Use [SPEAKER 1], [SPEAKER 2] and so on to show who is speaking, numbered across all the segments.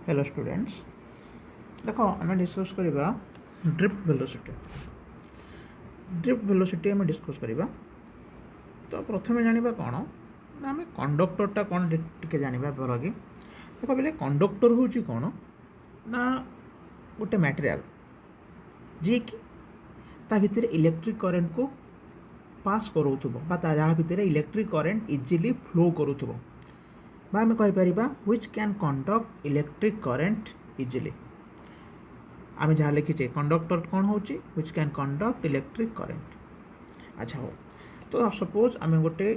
[SPEAKER 1] Hello students देख आम discuss करवा ड्रिफ्ट वेलोसिटी आम डिस्कस करवा। तो प्रथम जाना कौन ना आम कंडक्टरटा कौन टे जाना कि देख बोले कंडक्टर हूँ कौन ना गोटे मटेरियल जी कि ता भितर इलेक्ट्रिक करेंट को पास करूथुबो जहाँ भितर इलेक्ट्रिक करेंट इजिली फ्लो करूथुबो बा आम कहीपर which can conduct electric current easily. आम जहाँ लिखीचे कंडक्टर कौन हो which can conduct electric current. अच्छा हो तो सपोज आम गोटे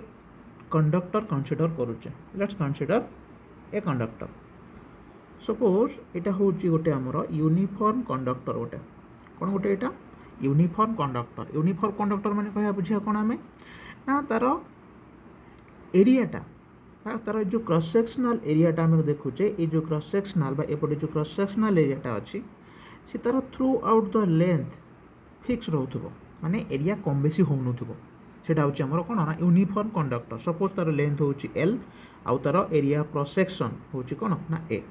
[SPEAKER 1] कंडक्टर कंसीडर करुचे। Let's consider a conductor. Suppose यहाँ हूँ गोटे आमर यूनिफॉर्म कंडक्टर गोटे कौन गोटे यहाँ यूनिफॉर्म कंडक्टर माने कह बुझा कौन आम ना तार एरियाटा तार जो क्रॉस सेक्शनल एरियाटा आम देखुचे ये जो क्रॉस सेक्शनल एपटे जो क्रॉस सेक्शनल एरियाटा अच्छी सी तार throughout the length fix रोथुबो माने एरिया कम बेसी होनुथुबो सेटा होची हमर कोन ना यूनिफॉर्म कंडक्टर। सपोज तार लेंथ होची एल आउ तार एरिया क्रॉस सेक्शन होची कोन ना ए।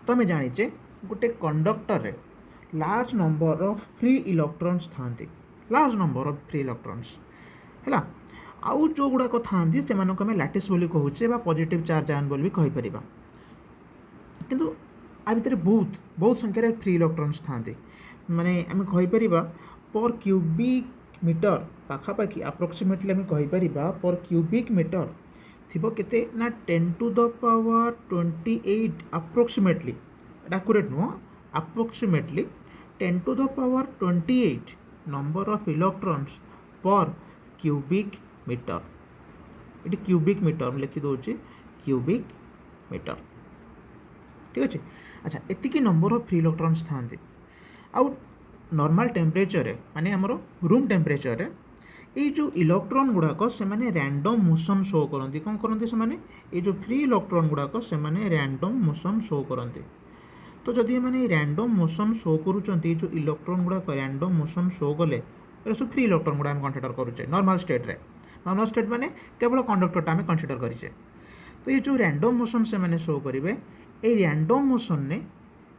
[SPEAKER 1] तो आम जानिचे गोटे कंडक्टर रे large number of free electrons थांती large number of free electrons हैला आउ जो गुड़ाक था से आम लैटिस बोली कहूचे पॉजिटिव चार्ज आयन बोली कही परिबा किंतु आ भितर बहुत बहुत संख्यार फ्री इलेक्ट्रॉन्स थांती माने आम कही परिबा पर क्यूबिक मीटर पाखापाखि अप्रोक्सीमेटली आम कही परिबा पर क्यूबिक मीटर थिबो केते ना 10 to the power 28 approximately accurate नुह approximately 10 to the power 28 number of electrons per cubic metre. ये क्यूबिक मीटर लिखी दूसरी क्यूबिक मीटर ठीक अच्छे। अच्छा एतिकी नंबर ऑफ फ्री इलेक्ट्रॉन्स थांती आउ नॉर्मल टेम्परेचर माने हमरो रूम टेम्परेचर ये जो इलेक्ट्रॉन गुड़ाक से माने रैंडम मोशन शो करती कौन करती से माने ये जो फ्री इलेक्ट्रॉन गुड़ाक से माने रैंडम मोशन शो करती। तो जदि मैंने रैंडम मोशन शो करुँच जो इलेक्ट्रॉन गुड़ाक रैंडम मोशन शो गले सब फ्री इलेक्ट्रॉन गुड़ा कंसीडर करुचे नॉर्मल स्टेट माने केवल कंडक्टरटा आम कंसीडर करें। तो ये जो रैंडम मोशन से माने शो करेंगे ये रैंडम मोशन ने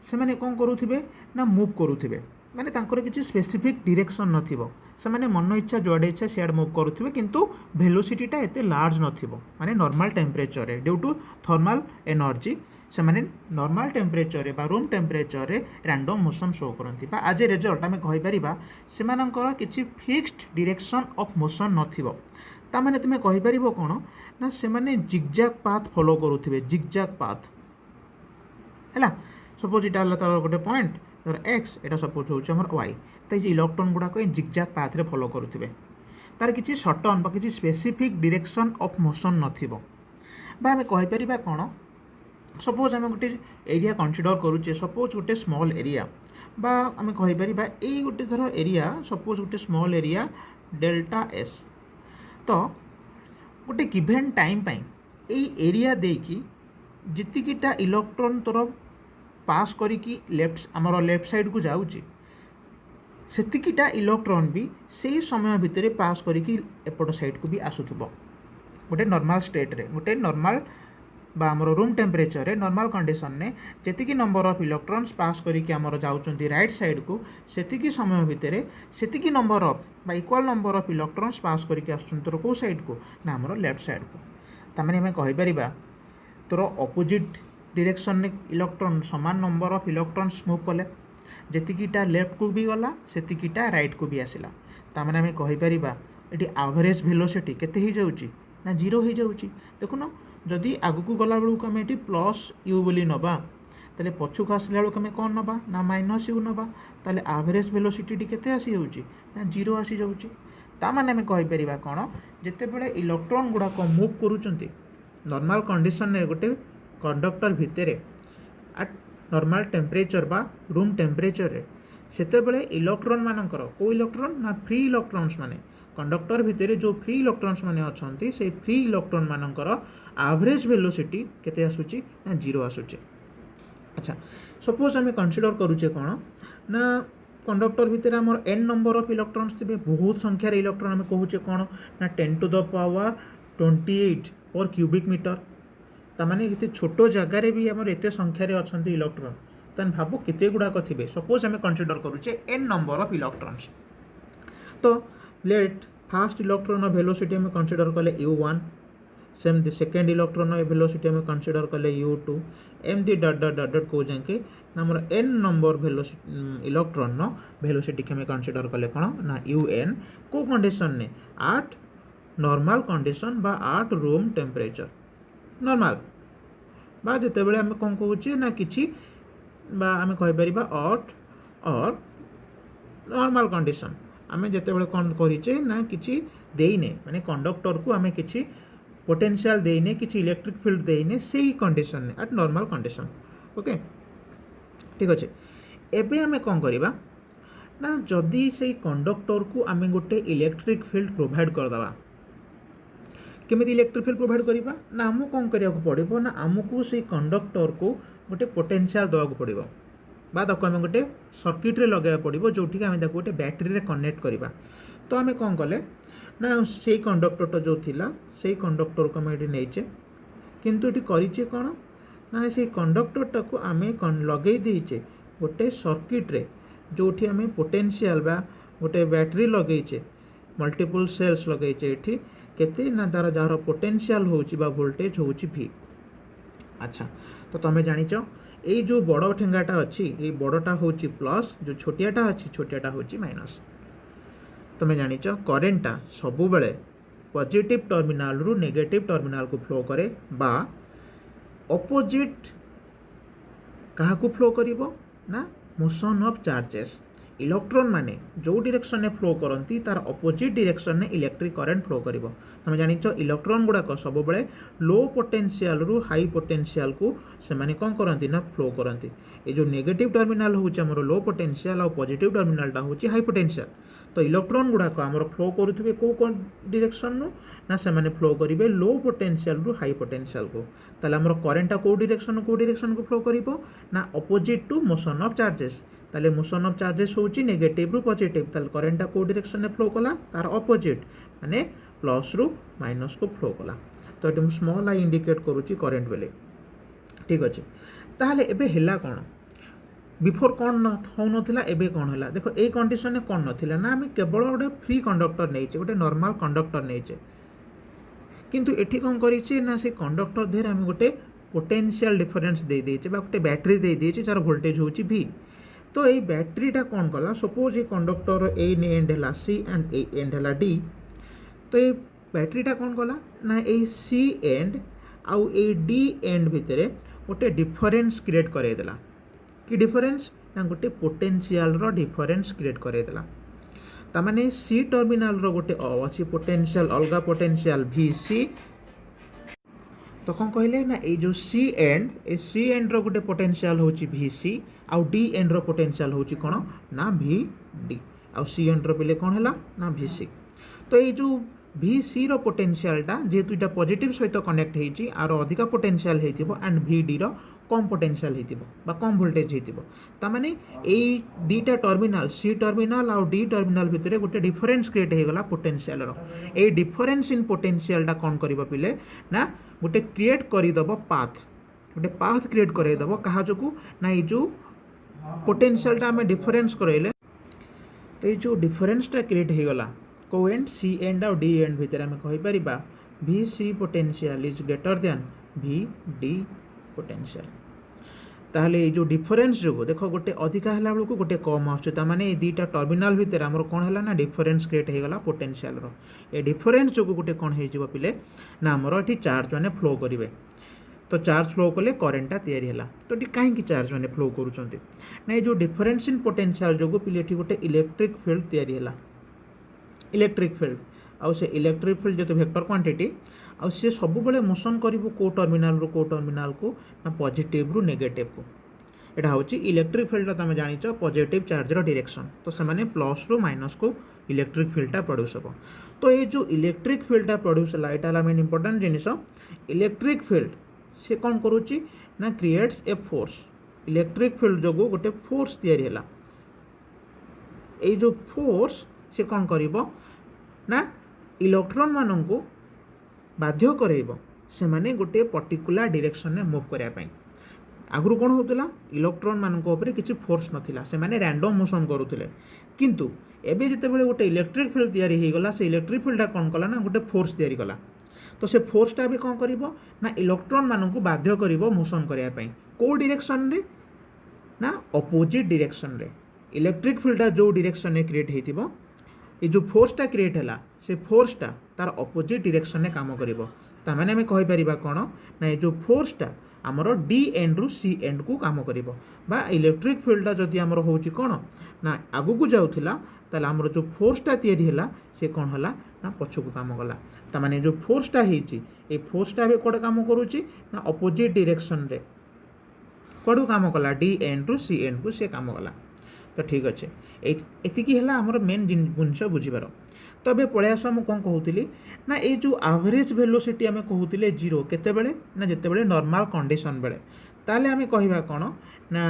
[SPEAKER 1] से माने कौन करुथिबे ना मूव करुथिबे माने तांकर किसी स्पेसिफिक डायरेक्शन नथिबो से माने मन इच्छा जुआडे इच्छा सियाड मूव करुथिबे किंतु वेलोसिटीटा एते लार्ज नथिबो माने normal temperature due to thermal energy से माने नॉर्मल टेम्परेचर बा room temperature random motion show करती आज ए रिजल्ट आम कहीपर से किसी फिक्स्ड डायरेक्शन ऑफ मोशन नथिबो ता माने तुमे कहीपर कौन ना से माने जिगजैग पाथ फॉलो करुथिबे जिगजैग पाथ हैला। सपोज इटा हला तार गोटे पॉइंट धर एक्स एटा सपोज होउछ हमर वाई तो ये इलेक्ट्रॉन गुड़ाक जिगजैग पाथ रे फॉलो करुथिबे तार किसी सटन बा किसी स्पेसिफिक डायरेक्शन ऑफ मोशन नथिबो बा आम कहीपर कौन सपोज आम गोटे एरिया कंसीडर करुचे सपोज गोटे स्मॉल एरिया बा आम कहीपर यही गोटे धर एरिया सपोज गोटे स्मॉल एरिया डेल्टा एस। तो गोटे गिभेन टाइम यही एरिया देकी जितिकिटा इलेक्ट्रॉन तरफ पास करिकी लेफ्ट आमर लेफ्ट साइड को जाऊँगी सेतिकिटा इलेक्ट्रॉन भी से समय भितर पास करिकी एपट साइड को भी आसुथुबो गोटे नॉर्मल स्टेट रे गोटे नॉर्मल बा आमर रूम टेम्परेचर नॉर्मल कंडीशन ने जेतिकी नंबर ऑफ इलेक्ट्रॉन्स पास करिकी आमर जाउचंती राइट साइड को सेतिकी समय भितर सेतिकी नंबर ऑफ बा इक्वल नंबर ऑफ इलेक्ट्रॉन्स पास करिकी आसुचंती को साइड को ना आमर लेफ्ट साइड को तामाने हमें कहि परिबा तोर ऑपोजिट डायरेक्शन ने इलेक्ट्रॉन समान नंबर ऑफ इलेक्ट्रॉन्स मूव कले जेतिकीटा लेफ्ट को भी गला सेतिकीटा राइट को भी आसिला तामाने हमें कहि परिबा एटी एवरेज वेलोसिटी केते ही जाउची ना जीरो ही जाउची। देखुनो जदि आगू गला बेलू आम ये प्लस यू बोली नवा ताले पछुक आसला बेलू आम कौन नवा ना माइनस यू नवा ताले एवरेज वेलोसिटी केते आसी जाउची ना जीरो आसी जाउची। ता माने आम कहि परिबा कोन जेते बेले इलेक्ट्रॉन गुड़ाक मूव करूचंती नॉर्मल कंडीशन रे गोटे कंडक्टर भितर एट नॉर्मल टेम्परेचर बा रूम टेम्परेचर रे सेते बेले इलेक्ट्रॉन मानकर को इलेक्ट्रॉन ना फ्री इलेक्ट्रॉन्स माने कंडक्टर भितर जो फ्री इलेक्ट्रॉन्स माने अछंती से फ्री इलेक्ट्रॉन मानकर एवरेज वेलोसिटी केते आसुची ना जीरो आसुची। अच्छा सपोज आम कंसीडर करूचे कौन ना कंडक्टर भितर आमर एन नंबर ऑफ इलेक्ट्रॉन्स थे बहुत संख्यार इलेक्ट्रॉन आम कहूचे कौन ना 10 to the power 28 पर क्यूबिक मीटर तामाने ये छोट जगार भी आम एत संख्यार अच्छा इलेक्ट्रॉन तेन भाव केते गुड़ाक थे सपोज आम कंसीडर करुचे n नंबर ऑफ इलेक्ट्रॉन्स तो लेट फास्ट इलेक्ट्रॉन वेलोसिटी आम कंसीडर कले u1 सेमती सेकेंड इलेक्ट्रॉन वेलोसिटी आम कंसीडर कले u2 एमती डट डट डट डट कौ जाए आमर n नंबर इलेक्ट्रॉन वेलोसिटी के कंसीडर कले कौन ना un को कंडीशन ने आट नॉर्मल कंडीशन बा आट रूम टेम्परेचर नॉर्मल बा जिते बड़े आम कौन कहे ना कि आम कहीपर अट और नॉर्मल कंडीशन आम जिते बड़े कौन करें ना कि देने माने कंडक्टर को आम कि पोटेंशियल देने कि इलेक्ट्रिक फील्ड देने से ही कंडीशन ने एट नॉर्मल कंडीशन ओके ठीक अच्छे एबे आम कौन करवा ना जदि से कंडक्टर को आम गोटे इलेक्ट्रिक फील्ड प्रोवाइड करदे केमी इलेक्ट्रिक फील्ड प्रोवाइड करवा ना आमको कौन करा पड़ो ना आमको से कंडक्टर को गोटे पोटेंशियल देवाक पड़ो बा आम गोटे सर्किट रे लगे पड़ो जो आम गोटे बैटेरी रे कनेक्ट करवा तो आम कौन कले ना से कंडक्टर जो थिला से कंडक्टर को आम ये नहींचे किंतु ये करिचे कौन ना से कंडक्टर को आम लगे देचे गोटे सर्किट रे जो आम पोटेंशियल बा गोटे बैटेरी लगेचे मल्टीपल सेल्स लगेचे ये केते ना तार जार पोटेंशियल होची बा वोल्टेज होची भी अच्छा तो तुम जानिच ये जो बड़ ठेंगाटा अच्छी ये बड़टा होची प्लस जो छोटियाटा अच्छी छोटियाटा होची माइनस तुम जानिच करेन्टा सबु बेले पॉजिटिव टर्मिनल रु नेगेटिव टर्मिनल को फ्लो करे बा ऑपोजिट कहा को फ्लो करिवो ना मोशन ऑफ चार्जेस इलेक्ट्रॉन माने जो डायरेक्शन में फ्लो करती तार ऑपोजिट डायरेक्शन में इलेक्ट्रिक करंट फ्लो करिवो तुम जानिच इलेक्ट्रॉन गुड़ाक सब बेले लो पोटेंशियल रु हाई पोटेंशियल को से माने कौन करती ना फ्लो करती ये जो नेगेटिव टर्मिनल होची हमर लो पोटेंशियल और पॉजिटिव टर्मिनलटा होची हाई पोटेंशियल तो इलेक्ट्रॉन गुड़ाक आमर फ्लो करुवे कौ डायरेक्शन ना से माने फ्लो करेंगे लो पोटेंशियल रु हाई पोटेंशियल को ताले आमर करेन्टा कौ डायरेक्शन को फ्लो करिवो ना opposite to motion of charges ताले मोशन ऑफ चार्जेस होची नेगेटिव रु पॉजिटिव ताले करेन्टा कौ डायरेक्शन में फ्लो कला तार ऑपोजिट माने प्लस रु माइनस को फ्लो कला तो ये स्मॉल आई इंडिकेट करुची करेन्ट बेले ठीक अच्छे ताहले एबे हेला कौन बिफोर कौन होना एबे कौन है देख ये कंडीशन में कौन नाला ना आम केवल गोटे फ्री कंडक्टर नहीं गोटे नॉर्मल कंडक्टर नहीं किंतु एठी कौन करिचे ना से कंडक्टर देर आम गोटे पोटेंशियल डिफरेंस दे देचे बा गोटे बैटेरी दे देचे जार वोल्टेज होची भी तो ये बैटेरीटा कौन कला सपोज ये कंडक्टर ए एंड है सी एंड ए एंड है डी तो ये बैटेरीटा कौन कला ना ये सी एंड आउ ए डी एंड भितर गोटे डिफरेंस क्रिएट करदेला कि डिफरेंस ना गोटे पोटेंशियल रो डिफरेंस क्रिएट करदेला तामाने सी टर्मिनल रो गोटे अच्छी पोटेंशियल अलगा पोटेंशियल वी सी तो कौन कहले ना ये जो सी एंड रो गोटे पोटेंशियल होची वी सी आउ डी एंड रो पोटेंशियल होची कौन ना वी डी आउ सी एंड रो पिले कौन है ना वी सी तो ये जो वी सी रो पोटेंशियलटा जेहेतु इटा पॉजिटिव सहित कनेक्ट होती आर अधिका पोटेंशियल होइतिबो एंड वी डी रो कम पोटेंशियल होइतिबो बा कम वोल्टेज होइतिबो तामाने एई दीटा टर्मिनल सी टर्मिनल आउ डी टर्मिनल भितरे गोटे डिफरेंस क्रिएट हो गला potential row A difference in पोटेंशियलटा कौन करिबो पिले ना गोटे क्रिएट करिदबो पाथ गोटे पाथ क्रिएट करैदबो कहा जोकु ना ये जो पोटेंशियलटा हमें डिफरेंस करैले तो ये जो डिफरेंसटा क्रिएट हो गला को एंड सी एंड और डी एंड भितर आम कहीपर V C potential is greater than V D potential ताहले ये जो डिफरेंस जो देख गोटे अधिका है बेलू गोटे कम आसने दीटा टर्मिनल भितर आमर कौन है ना डिफरेंस क्रिएट हो गला पोटेंशियल रो ए डिफरेंस जो गोटे कौन हो पिले ना आमर ये चार्ज मैंने फ्लो करेंगे तो चार्ज फ्लो कले करेन्टा या तो ये कहीं चार्ज मैंने फ्लो करुँच ना ये जो डिफरेंस इन पोटेंशियल जो पिले गोटे इलेक्ट्रिक फील्ड या इलेक्ट्रिक फील्ड आउ से इलेक्ट्रिक फील्ड जो वेक्टर क्वांटिटी आउ से सब बेले मोशन करिवो को टर्मिनल को ना पॉजिटिव रु नेगेटिव को एटा होची इलेक्ट्रिक फील्ड तुम जानिच पॉजिटिव चार्ज रो डायरेक्शन तो से माने प्लस रु माइनस को इलेक्ट्रिक फील्डटा प्रोड्यूस हो तो ये जो इलेक्ट्रिक फील्डटा प्रोड्यूस है यहाँ मेन इंपोर्टेंट जिनिस इलेक्ट्रिक फील्ड से कौन करुच्ची ना creates a force electric field जो गोटे फोर्स या ये जो फोर्स से कौन करिवो ना इलेक्ट्रॉन मानन को बाध्य करैबो से माने गोटे पर्टिकुलर डायरेक्शन में मूव करने पाई आगु कौन होता इलेक्ट्रॉन मान किसी फोर्स नाला से माने रैंडम मोशन करुले किंतु एबे जितेबाला गोटे इलेक्ट्रिक फील्ड तैयारी होगला से इलेक्ट्रिक फील्डा कौन कला ना गोटे फोर्स तैयारी कला तो से फोर्सटा भी कौन कर ना इलेक्ट्रॉन मान को बाध्य कर मोशन करने कौ डायरेक्शन रे ना अपोजिट डायरेक्शन रे इलेक्ट्रिक फील्डा जो डायरेक्शन में क्रिएट होइतिबो ये जो फोर्सटा क्रिएट है से फोर्सटा तार अपोजिट डायरेक्शन में काम कर ताने आम कहीपर कौन ना ये जो फोर्सटा आमर डी एंड रु सी एंड को काम कर इलेक्ट्रिक फील्डटा जदि आमर हो कौन ना आगू को जाऊला ताल आमर जो फोर्सटा तैयारी है से कौन है ना पछकू काम कला ताने जो फोर्सटा ये फोर्सटा भी कौटे काम करुच्ची ना अपोजिट डायरेक्शन रे कौटू काम कला डी एंड रु सी एंड को सी काम कला तो ठीक अच्छे एतिकी है आमर मेन जिनस बुझीबार तो ये पलि आस मुझे कौन कहूली ना ये जो एवरेज वेलोसिटी आम कहते जीरो केतेबेले ना जितेबेले नॉर्मल कंडीशन बेले ताले आम कहवा कौन ना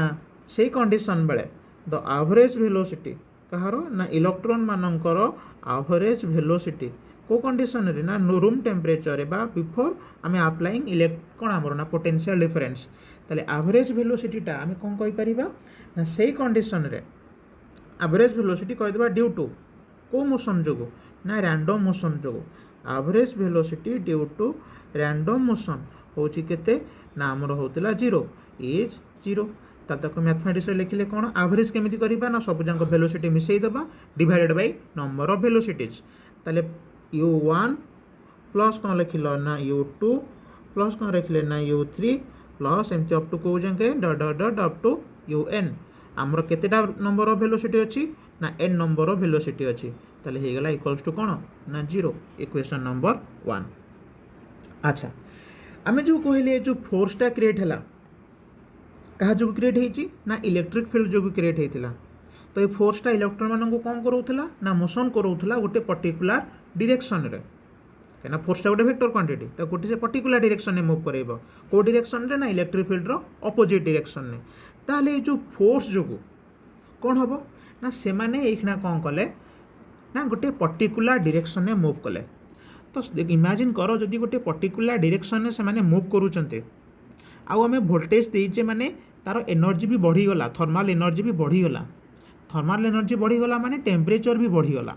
[SPEAKER 1] से कंडीशन बेले द एवरेज वेलोसिटी कहार ना इलेक्ट्रॉन मानकर एवरेज वेलोसिटी को कंडीशन रे ना रूम टेम्परेचर बा बिफोर आम अप्लाइंग कौन आमर ना पोटेंशियल डिफरेंस ताले एवरेज वेलोसिटीटा आम कौन कहीपर ना से कंडीशन रे एवरेज वेलोसिटी कहीदेबा ड्यू टू को मोशन जो ना रैंडम मोशन जो average velocity due to random motion हूँ केते ना आमर होता जीरो इज जीरो तक मैथमेटिक्स लिखिले कौन एवरेज केमी करवा ना सब जाक वेलोसिटी मिसईदेवा divided by number of velocities ताले u1 प्लस कौन लिखिल ना u2 प्लस कौन लिखिले ना u3 प्लस एमती अप टू कौ जाके dot dot dot up to un आमर केतेटा नंबर ऑफ वेलोसिटी अच्छी ना n नंबर ऑफ वेलोसिटी अच्छी ताले हो गला इक्वल्स टू कौन ना जीरो इक्वेशन नंबर 1। अच्छा आम जो कहले जो फोर्सटा क्रिएट है क्या जो क्रिएट होती ना इलेक्ट्रिक फील्ड जो क्रिएट होता तो ये फोर्सटा इलेक्ट्रॉन मान को कौन करोला ना मोशन करोला गोटे पर्टिकुलर डायरेक्शन रे कहीं फोर्सटा गोटे वेक्टर क्वांटिटी तो गोटे से पर्टिकुलर डायरेक्शन में मूव करेब कौ डायरेक्शन रे ना इलेक्ट्रिक फील्ड रो अपोजिट डायरेक्शन में ताले ये जो फोर्स जो कौन हम ना से मैंने कौन कले ना गोटे पर्टिकुलर डायरेक्शन में मूव कले तो इमेजिन कर जदि गोटे पर्टिकुलर डायरेक्शन में से मूव करूँचे आम वोल्टेज देचे माने तार एनर्जी भी बढ़ीगला थर्माल एनर्जी भी बढ़ीगला थर्माल एनर्जी बढ़ीगला माने टेम्परेचर भी बढ़ीगला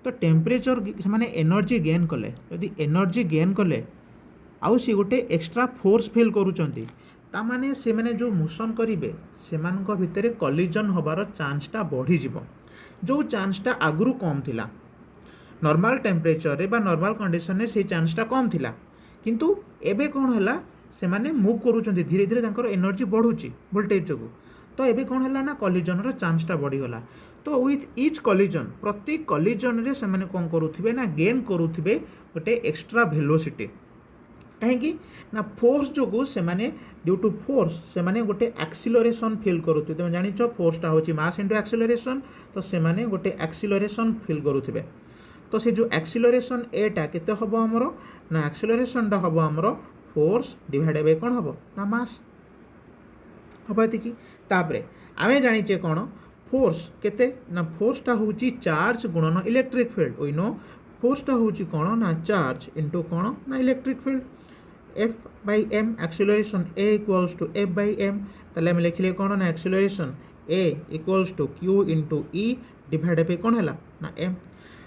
[SPEAKER 1] तो टेम्परेचर से एनर्जी गेन कले यदि एनर्जी गेन कले आउ सी गोटे एक्स्ट्रा फोर्स फील करूँच तामाने से माने जो मोशन करेंगे से भितर कलिजन होबार चांसटा बढ़ीज जो चांसटा आगुरी कम थिला नॉर्मल टेम्परेचर रे बा नॉर्मल कंडीशन में से चांसटा कम थिला किंतु एबे कौन है से माने मूव करूँ धीरे धीरे एनर्जी बढ़ुची वोल्टेज जो तो एबे कौन है ना कलिजन चांसटा बढ़ीगला तो विथ इच कलिजन प्रति कलिजन रे से माने कौन करुथिबे ना गेन करुथिबे गोटे एक्स्ट्रा वेलोसिटी कहीं ना फोर्स जो से माने ड्यू टू फोर्स से माने गोटे एक्सिलरेशन फील करुथिबे तुम जानिछ फोर्सटा होची मास इनटू एक्सिलरेशन तो से माने गोटे एक्सिलरेशन फील करुथिबे तो से जो एक्सिलरेशन एटा केते हबो हमरो ना एक्सिलरेशनटा हबो हमरो फोर्स डिवाइडेड बाय कोन हबो ना मास हबो एतिकी तापरे आमे जानिछे कोन फोर्स केते ना फोर्सटा होची चार्ज गुणन इलेक्ट्रिक फील्ड वी नो फोर्सटा होची कोन ना चार्ज इनटू कोन ना electric field F by m acceleration A equals to F by m ताले हम लिखले कोन ना acceleration A equals to Q into E divided by कोन हैला ना m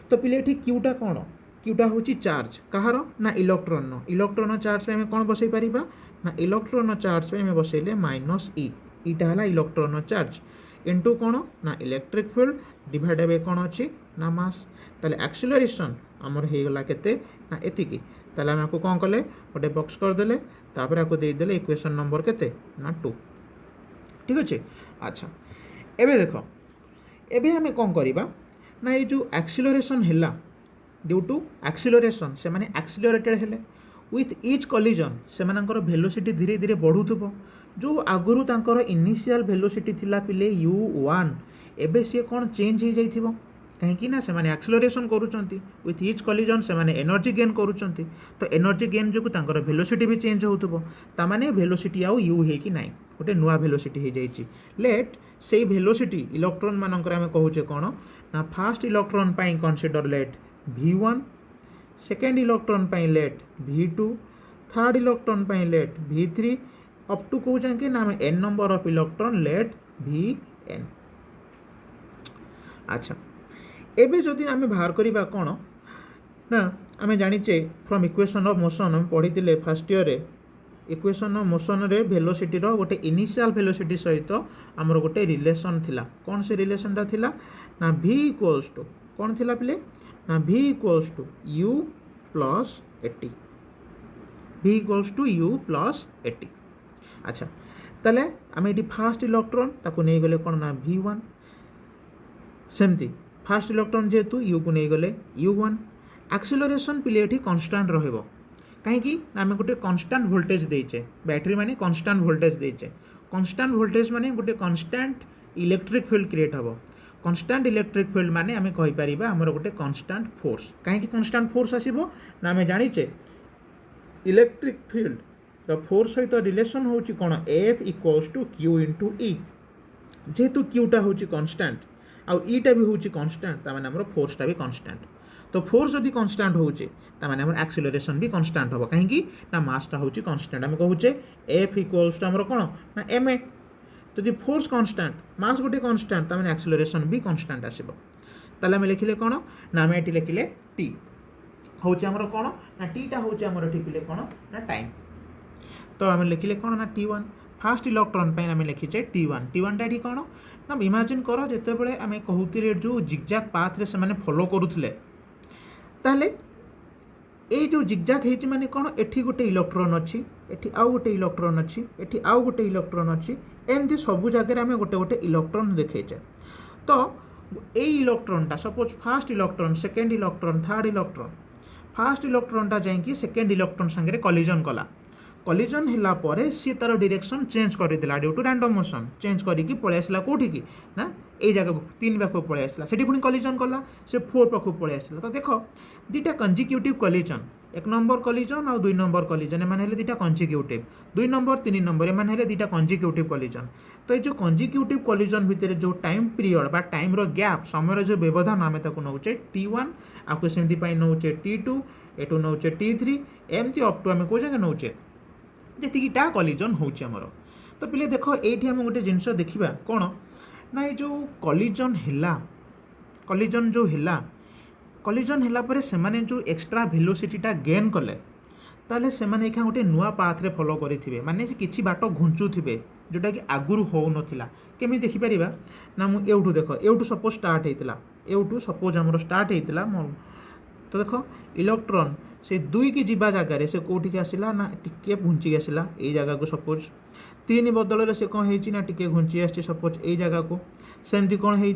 [SPEAKER 1] तो पिले ठीक Q टा कोन Q टा होची चार्ज कहार ना इलेक्ट्रॉन चार्ज पे हम कोन बसई परिबा ना इलेक्ट्रॉन चार्ज पे हम बसैले माइनस E ईटा हैला इलेक्ट्रॉन चार्ज इनटू कोन ना इलेक्ट्रिक फील्ड डिवाइडेड बाय कोन अछि ना मास ताले एक्सेलरेशन हमर हे गला केते ना एतिकी ताले हम आपको कौन कले गोटे बॉक्स करदे तापर आपको देदेले इक्वेशन नंबर केते ना 2 ठीक अच्छे। अच्छा एबे देख एबे हमें कौन करिबा ना ये जो एक्सिलरेशन हैला ड्यू टू एक्सिलरेशन से माने एक्सिलरेटेड हेले विथ इच कलिजन से मानकर वेलोसिटी धीरे धीरे बढ़ुथबो जो आगुरु तांकर इनिशियल वेलोसिटी थिला पिले u1 एबे से कौन चेंज हो जाइथिबो कहीं ना से एक्सेलरेशन करुँच विथ इच कलिजन से एनर्जी गेन करुँच तो एनर्जी गेन जो वेलोसिटी भी चेंज होने वेलोसिटी आउ यू है कि ना गोटे नुआ वेलोसिटी हो जाइए लेट से वेलोसिटी इलेक्ट्रॉन मानकर आम कहूचे कौन ना first electron consider let v1 second electron let v2 third electron पे लेट V3 अप टू कौ जाके ना n number of electron let Vn। अच्छा एबे जदि आम बाहर करवा कौन ना आम जाचे फ्रॉम इक्वेशन ऑफ मोशन हम पढ़ी फर्स्ट ईयर रे इक्वेशन ऑफ मोशन रे वेलोसिटी रो गोटे इनिशियल वेलोसिटी सहित आमर गोटे रिलेशन थिला। कौन से रिलेशनटा थिला ना v इक्वल्स टू कौन थिला पिले ना v equals to u plus 80 v equals to u plus 80। अच्छा ताले आम ये फास्ट इलेक्ट्रॉन ताको नहीं गले कौन ना v1 सेमती फास्ट इलेक्ट्रॉन जेहेतु u को नहीं गले u1 एक्सेलरेशन पिले ये कांस्टेंट रहिबो कहीं आम गोटे कांस्टेंट वोल्टेज देचे बैटरी माने कांस्टेंट वोल्टेज देचे कांस्टेंट वोल्टेज माने गोटे कांस्टेंट इलेक्ट्रिक फील्ड क्रिएट हम कांस्टेंट इलेक्ट्रिक फील्ड माने आम कहि आमर गोटे कांस्टेंट फोर्स कहीं कांस्टेंट फोर्स आसीबो ना आम जानिचे इलेक्ट्रिक फील्ड रो फोर्स सहित रिलेशन होची कोन F equals to Q into E जेहेतु Qटा होची कांस्टेंट आउ Eटा भी होची कांस्टेंट ता माने हमर फोर्सटा भी कांस्टेंट तो फोर्स जदि कांस्टेंट होचे ता माने हमर एक्सेलरेशन भी कांस्टेंट होबो कहीं ना मासटा होची कांस्टेंट हम कहूचे F इक्वल्स टू हमर कोन ना ma जदि फोर्स कांस्टेंट मास गोटे कांस्टेंट ता माने एक्सेलरेशन भी कांस्टेंट आसीबो ताले हम लिखिले कोन ना हम एटी लिखिले t होचे हमर कोन ना t टा होचे हमर एटी पिले कोन ना टाइम तो आम लिखिले कौन ना T1 फास्ट इलेक्ट्रॉन पे आम लिखीचे T1 T1 टा कौन ना इमेजिन कर जिते आम कहते जो जिगजैग पाथ रे से फॉलो करुले ताले ये जो जिगजैग होती माने कौन एठी गोटे इलेक्ट्रॉन अच्छी एठी आउ गोटे इलेक्ट्रॉन अच्छी एठी आउ गोटे इलेक्ट्रॉन अच्छी एमती सब जगह आम गोटे गोटे इलेक्ट्रॉन देखेचे तो ये इलेक्ट्रॉनटा suppose first electron second electron third electron first इलेक्ट्रॉनटा जाइए सेकेंड इलेक्ट्रॉन संगे कॉलिजन कला कॉलिजन होला परे सी तार डायरेक्शन चेंज कर देला due to random motion change करिकी पळे आसला कोठी की ना ए जगह को 3 पाखु पळे आसला सेठी पुनी कॉलिजन कला से 4 पाखु पळे आसला तो देखो दुटा कंजिक्यूटिव कॉलिजन एक नंबर कॉलिजन और 2 नंबर कॉलिजन ए माने हेले दुटा कंजिक्यूटिव 2 नंबर 3 नंबर ए माने हेले दुटा कंजिक्यूटिव कॉलिजन तो ये जो कंजिक्यूटिव कॉलिजन भितर जो टाइम पीरियड बा टाइम रो गैप समय रो जो व्यवधान आमे ताको नउचे T1 आको सेमती पाई नउचे T2 एटू नउचे T3 एमती अप टू आमे को जगह नउचे जेतिकीटा कॉलिजन होउची हमरो तो पिले देखो एठी हम गोटे जिंस देखिबा कोन ना ये जो कॉलिजन जो हैला कॉलिजन हैला परे से माने जो एक्स्ट्रा वेलोसिटीटा गेन कले ताले से माने एखा गोटे नुआ पाथ रे फॉलो करिथिबे माने से किछि बाटो घुंचुथिबे जोटा कि आगुरु हो नथिला केमि देखि परिबा ना मु एउठु देखो एउठु सपोज स्टार्ट हेतिला एउठु सपोज हमरो स्टार्ट हेतिला तो देखो इलेक्ट्रॉन से 2 की जीवा जगार से कौटी के आसला ना टिके घुंची आसला ए जगह को सपोज 3 बदल से कौन है ना टिके घुंची आसी सपोज ए जगह को सेमती कौन है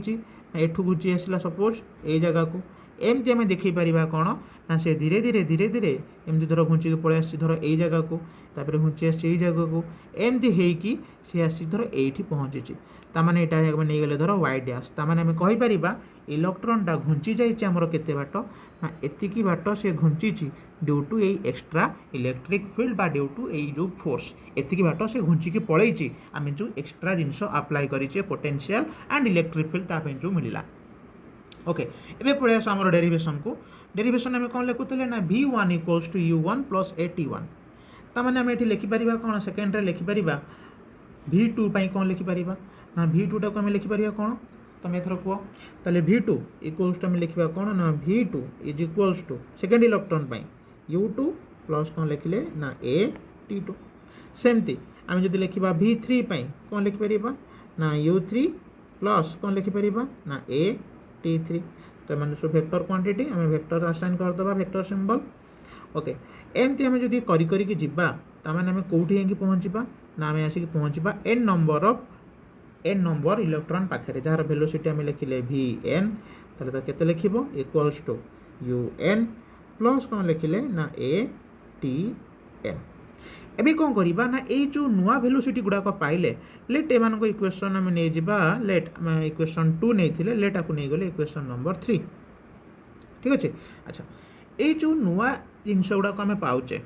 [SPEAKER 1] एठू घुंची आसला सपोज ए जगह को एमती आम देखी पारिबा कौन ना से धीरे धीरे धीरे धीरे एमती धर घुंची के पड़े आसी धर ए जगह को तापर घुंची आसी ए जगह को एमती हेकी सी आसी धर एठी पहुंची तामाने एटा नहीं गले धर वाई डैश तामाने आम कहि परिबा इलेक्ट्रॉनटा घुंची जाइए आमर केते बाट ना एतिकी बाट से घुंची due to a extra electric field बा ड्यू टू ए जो फोर्स एतिकी बाट से घुंची की पळैची आम जो एक्स्ट्रा जिनस अप्लाई करिचे पोटेंशियल एंड इलेक्ट्रिक फील्ड तापे जो मिलिला ओके एबे पळे आस आमर डेरिवेशन को डेरिवेशन आम कोन लिखुतले ना v1 equals to u1 plus at1 तामाने आम एठी लिखि परिबा कोन सेकेंड रे लिखि परिबा v2 पई कोन लिखि परिबा ना v2 टा को आम लिखि परिबा कोन तुम एथर कह ताले V2 इक्वल्स टू आम लिखा कौन ना V2 is equals to second electron U2 plus कौन लिखिले ना At2 सेमती आम जब लिखा V3 कौन लिखिपर ना U3 प्लस कौन लिखिपर ना At3 तो मैंने सब वेक्टर क्वांटिटी आम वेक्टर असाइन करदे वेक्टर सिंबल ओके एमती आम जब करी जीवा ताने आम कौटी पहुँचा ना आम आसिक पहुँचा n नंबर इलेक्ट्रॉन पाखे जार वेलोसिटी आम लिखिले Vn ताले तो केते लिखिबो इक्वल्स टू Un प्लस कौन लिखिले ना Atn एबे कौन करिबा ना ए जो नुआ वेलोसिटी गुडाक पाइले लेट एमान को इक्वेशन आम नै जिबा लेट आम इक्वेशन 2 नै थिले लेट आकु नै गले इक्वेशन नंबर 3 ठीक अछि अच्छा ए जो नुआ जिंस गुडाक आम पाउचे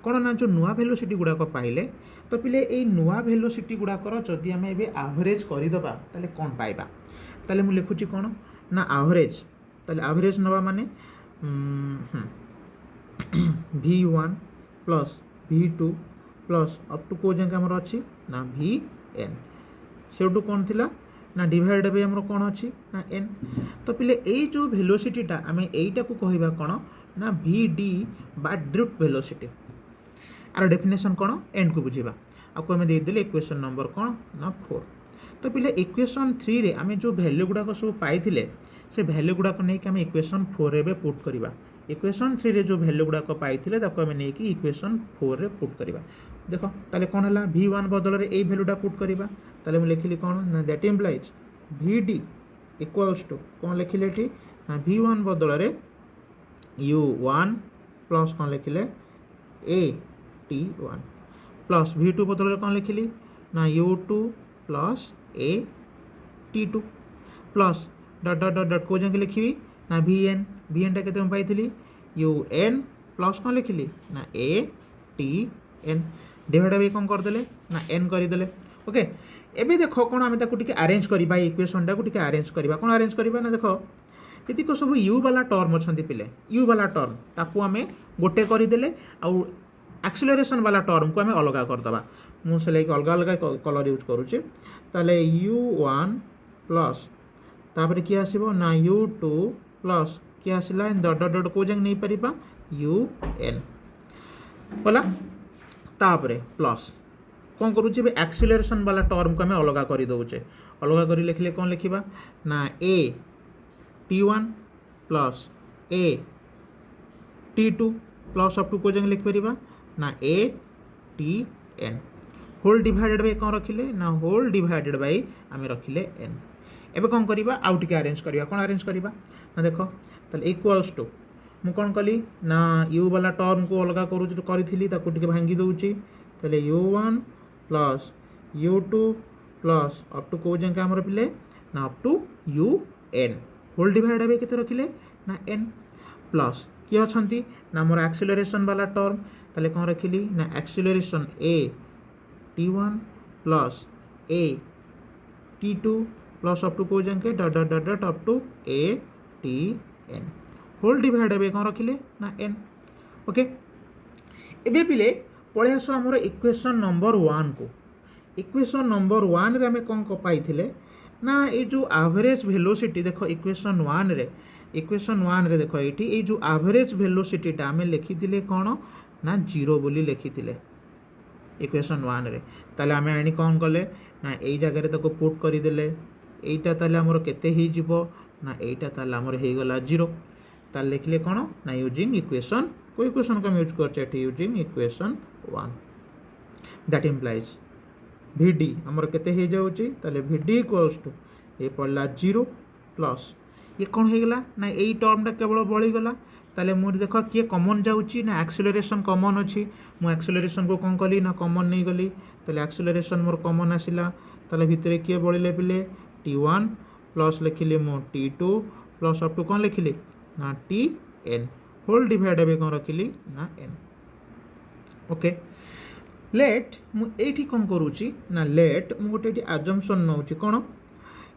[SPEAKER 1] कौन ना जो नुआ वेलोसिटी गुडाक पाइले तो पिले ए नुआ वेलोसिटी गुडाकर जदि आम ए एवरेज करदे ताले कौन पाइबा ताले मु लिखुची कौन ना एवरेज ताले एवरेज नवा माने v1 plus V2 plus up to को जाके आमर अच्छी ना Vn सेठू कौन थिला ना डिवाइड बाय आमर कौन अच्छी ना n। तो पिले ए जो वेलोसिटीटा आम यहीटा को कहवा कौन ना Vd बा ड्रिफ्ट वेलोसिटी। आर डेफिनेशन कौन n को बुझा आपको आम देदेले इक्वेशन नंबर कौन ना 4। तो पिले इक्वेशन 3 रे आम जो भैल्यू गुड़ाक सब पाई से भैल्यू गुड़ाक नहीं आम इक्वेशन 4 रे पुट करवा। इक्वेशन 3 रे जो भैल्यू गुड़ाक पाई आम नहीं इक्वेशन 4 रे पुट करवा। देख ताले कौन है V1 बदल में यही भैल्यूटा पुट करवा ताले मैं लिखिली कौन ना that implies Vd equals to कौन लिखिले एठी ना V1 बदल में U1 प्लस कौन लिखिले AT1 प्लस V2 बदल में कौन लिखिली ना U2 plus AT2 plus dot dot dot डट को जाके लिखी ना Vn टा केते पाई UN प्लस कौन लिखिली ना ATN डिवाइड बाय कौन करदेले ना n करदेले। ओके एबे देखो कौन आम ताको अरेंज करवा इक्वेशन टाक अरेंज करवा कौन अरेंज करवा ना देख ये सब u वाला टर्म अच्छा पिले u वाला टर्म ताकू आम गोटे करदेले आउ एक्सेलरेशन वाला टर्म को आम अलग करदे मुझे लगे अलग अलग कलर यूज करुचे ताले U1 प्लस तापर किए आसो ना U2 प्लस किए आसला डट डट डट को नहीं पार UN बोला तापरे प्लस कौन करुचे एक्सेलरेशन वाला टर्म को आम अलग कर दौचे अलग कर लिखले कौन लिखा ना AT1 plus AT2 plus up to को लिखिपर ना ATN होल डिवाइडेड बाय कौन रखिले ना होल डिवाइडेड बाय आम रखिले n। एबे कौन करवा आउ टिके अरेंज करवा कौन अरेंज करवा ना देख ताले इक्वल्स टू मु कौन कली ना u वाला टर्म को अलग करी भांगी दौची ताले U1 plus U2 plus up to को जाके आमर पिले ना up to UN whole divide by केते रखिले ना n प्लस किए अच्छी ना मोर एक्सेलरेशन वाला टर्म ताले कौन रखिली ना acceleration AT1 plus AT2 plus up to को जाके dot dot dot dot up to ATN whole divide by कौन रखिले ना n। ओके एबे पिले पळे आसो हमर इक्वेशन नंबर 1 को इक्वेशन नंबर 1 रे हमें कौन को पाई ना ये जो एवरेज वेलोसिटी देखो इक्वेशन 1 रे देखो ये जो एवरेज वेलोसिटीटा आम लिखी कौन ना 0 बोली लिखी इक्वेशन 1 रे ताले आम आनी कौन कले ना यही जगह तक पुट करदेले यहीटा ताले आमर केते ही जीवो ना यहीटा ताले आमर हो गला 0 ताले लिखले कौन ना यूजिंग इक्वेशन को इक्वेशन को यूज कर using equation 1 that implies Vd आमर केते हो जाउची ताले Vd इक्वल्स टू ये पड़ला 0 प्लस ये कौन हो गला ना यही टर्मटा केवल बळीगला ताले मुझे देख किए कमन जाऊँगी ना एक्सेलरेशन कमन अच्छी मु एक्सेलरेशन को कौन कली ना कमन नहीं गली ताले एक्सेलरेशन मोर कमन आसला ताले भितर किए बड़े पिले T1 प्लस लिखिले मो T2 प्लस अप टू कौन लिखिले ना TN होल डिवाइड बाय कौन रखिली ना n। ओके लेट मु एठी कौन करूची ना लेट मु गोटे आजम्पशन नौची कौन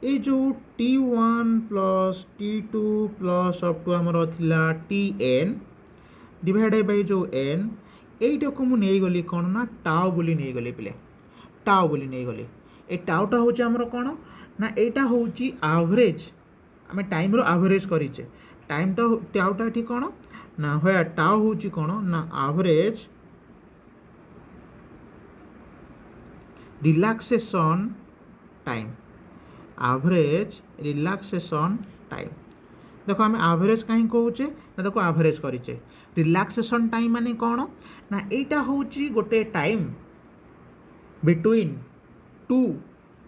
[SPEAKER 1] ये जो T1 plus T2 plus up to आमर थिला TN डिवाइड बाय जो n यहीटा को मुझे गली कौन ना टाउ बोली नहीं गली पिले टाउ बोली नहीं गली ए टाउटा हूँ आमर कौन ना यहाँ हूँ एवरेज आम टाइम रो एवरेज करीचे टाइम टाउटा ये कौन ना होया टाउ हूँ कौन ना average relaxation time average relaxation time देखो आम एवरेज कहीं कहे ना देखो एवरेज करीचे रिलैक्सेशन टाइम माने कौन ना यहाँ हूँ गोटे टाइम बिटवीन टू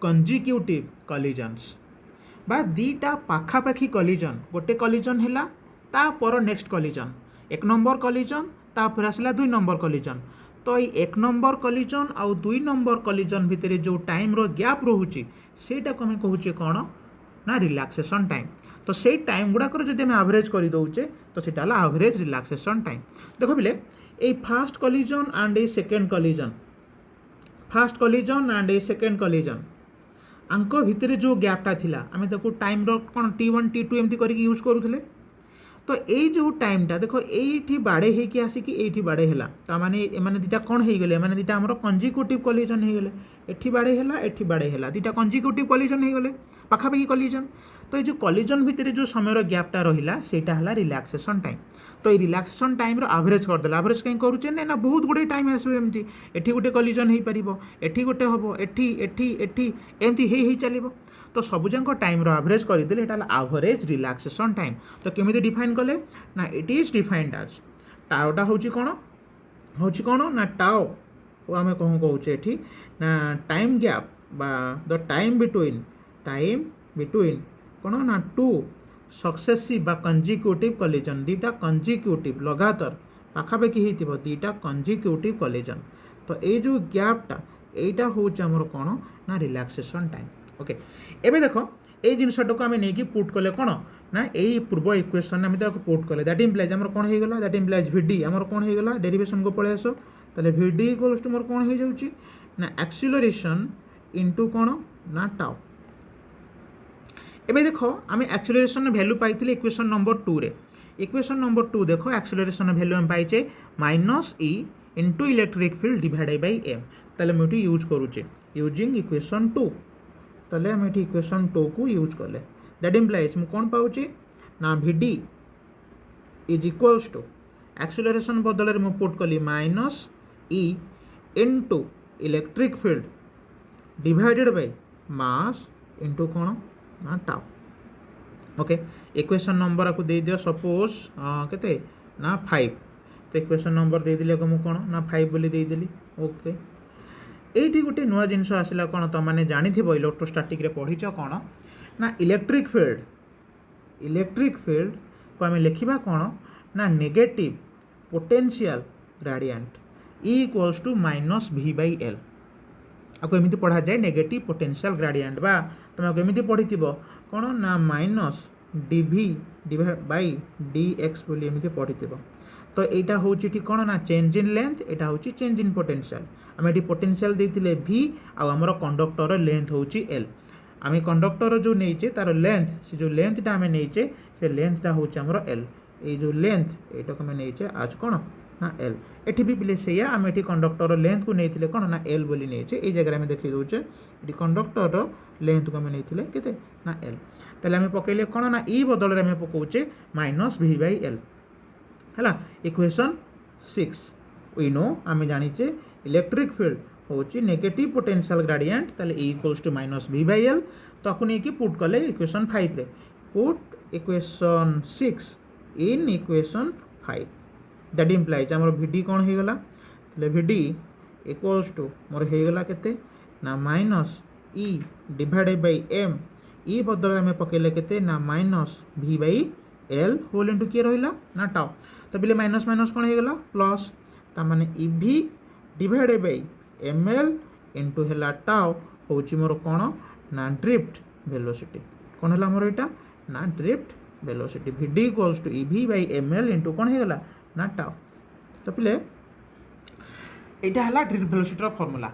[SPEAKER 1] कंजिक्यूटिव कलिजन्स बा दीटा पाखापाखी कलिजन गोटे कलिजन है तापर नेक्स्ट कलिजन 1 नंबर कलिजन तापर आसला 2 नंबर कलिजन तो ये 1 नंबर कलिजन आउ 2 नंबर कलिजन भितर जो टाइम रो गैप रोचे सेटा को कहूचे कौन ना रिलैक्सेशन टाइम तो से टाइम गुड़ाक जब आम एवरेज कर दौचे तो सीटा है एवरेज रिलैक्सेशन टाइम। देखो बिले ये fast collision and A second collision fast collision and A second collision आंक भितर जो गैपटा थिला आम ताको टाइम रो कौन T1 T2 एमती करके यूज करूले तो ये जो टाइमटा देख ये बाड़े होगी आसिक ये बाड़े है ताने एम दुटा कौन हो गले मैंने दुटा आम कंजिक्यूटिव कलिजन हो गले एठी बाड़े है एठी बाड़े है दुटा कंजिक्यूटिव कलिजन हो गले पाखापाखि कलिजन तो ये जो कलिजन भितर जो समय गैपटा रहा सेटा है रिलैक्सेशन टाइम तो ये रिलैक्सेशन टाइम एवरेज करदे एवरेज कहीं करुचे ना बहुत गुड़े टाइम आसो एमती एठी गोटे कलिजन हो पार एठी गोटे हम एठी एमती ही चलो तो सबुजाक टाइम एवरेज करदे एवरेज रिलैक्सेशन टाइम तो केमी डिफाइन कले ना इट इज डिफाइंड आज टाओटा हूँ कौन ना टाओ आम कौन कहे ये ना टाइम गैप बा द टाइम बिटवीन कौन ना टू सक्सेसिव बा कंजिक्यूटिव कलिजन दुटा कंजिक्यूटिव लगातार पाखापाखि हो दुटा कंजिक्यूटिव कलिजन तो ये जो गैपटा यहीटा हूँ आमर कौन ना रिलैक्सेशन टाइम ओके एबे देखो ये जिनसटा को आम नहीं पुट कले कौन ना यही पूर्व इक्वेशन आम पुट कले दैट इम्प्लाइज आमर कौन हो गला दैट इम्प्लाइज भिडी आमर कौन हो गला डेरिवेशन को पळे आसो ताले भिडी इक्वल्स टू मोर कौन हो जाउची ना एक्सीलरेशन इनटू कौन ना टाउ एबे देखो आम एक्सीलरेशन वैल्यू पाइथिले इक्वेशन नंबर 2 रे इक्वेशन नंबर 2 देखो एक्सीलरेशन वैल्यू हम पाइचे -e into electric field divided bye m ताले हम एठी यूज करूचे यूजिंग इक्वेशन 2 ताले हम एठी इक्वेशन 2 को यूज करले दैट इम्प्लाइज मु कोन पाउची ना vd is equals to acceleration बदल में पुट कली -e into electric field divided by mass into कौन ना टाउ ओके इक्वेशन नंबर आपको दे दियो सपोज केते ना 5 तो इक्वेशन नंबर दे दिले को मु कौन ना 5 बोली दे देली ओके एठी गोटे नुआ जिनस आसला कौन तो माने जानी थी इलेक्ट्रोस्टैटिक रे पढ़ीच कौन ना इलेक्ट्रिक फील्ड को आम लिखा कौन ना negative potential gradient E equals to -v/L आपको एमती पढ़ा जाए नेगेटिव पोटेंशियल ग्रेडिएंट बा तुम आपको एमती पढ़ी कौन ना -dv/dx बोली एमती पढ़ी तो यहाँ हूँ कौन ना चेंज इन लेंथ यहाँ हूँ चेंज इन पोटेंशियल आम ये पोटेंशियल देते v आमर कंडक्टर लेंथ हूँ L आम कंडक्टर जो नहींचे तार लेंथ से जो लेंथटा आम नहींचे से लेंथटा हूँ आमर L ये जो लेंथ यहाँ को नहींचे आज कौन ना L एठी भी पिले से आम एठी कंडक्टर लेंथ को नहीं कौन ना L बोली नहीं ये जगह आम देखी दूचे ये कंडक्टर लेंथ को आम नहीं केते ना L ताले आम पकईले कौन ना E बदल में आम पकाउचे -v/L है इक्वेशन 6 वी नो आम जानीचे इलेक्ट्रिक फील्ड हूँ नेगेटिव पोटेंशियल ग्रेडिएंट ताले E इक्वल्स टू -v/L तो आपको नहीं पुट कले इक्वेशन 5 रे put equation 6 in equation 5 that implies आमर vd कौन हो गला vd इक्वल्स टू मोर हो गला केते ना -e divided by m e बदल में पकेले केते ना -v/L होल इनटू के रहिला ना टाउ तो बिले माइनस माइनस कौन हो गला प्लस ता माने ev divided by ml into हैला टाउ होची मोर कौन ना ड्रिफ्ट वेलोसिटी कौन हैला मोर एटा ना drift velocity vd equals to ev/ml into कौन हो गला ना टाउ तो पिले यहाँ है ड्रिफ्ट वेलोसिटी फॉर्मूला